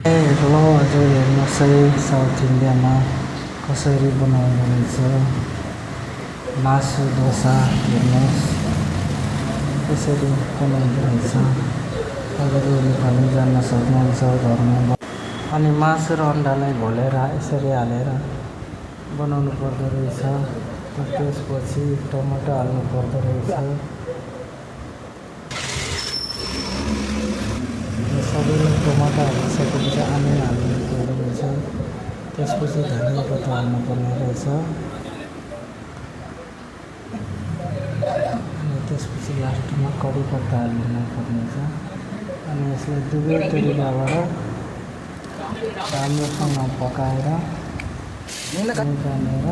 ल आज हेर्नुहोस् है साउथ इन्डियामा कसरी बनाउँदो रहेछ मासु डोसा। हेर्नुहोस् कसरी बनाउँदो रहेछ। तपाईँले पनि जान्न सक्नुहुन्छ घरमा। अनि मासु र अन्डालाई घोलेर यसरी हालेर बनाउनु पर्दो रहेछ। त्यसपछि टमाटर हाल्नु पर्दो रहेछ। सबैले टमाटर हालिसकेपछि आलु हाल्नु पर्दो रहेछ। त्यसपछि धनिया पत्ता हाल्नुपर्ने रहेछ। अनि त्यसपछि लास्टमा कडी पत्ता हाल्नु पर्ने छ। अनि यसलाई दुवै तरिकाबाट राम्रोसँग पकाएर निकालेर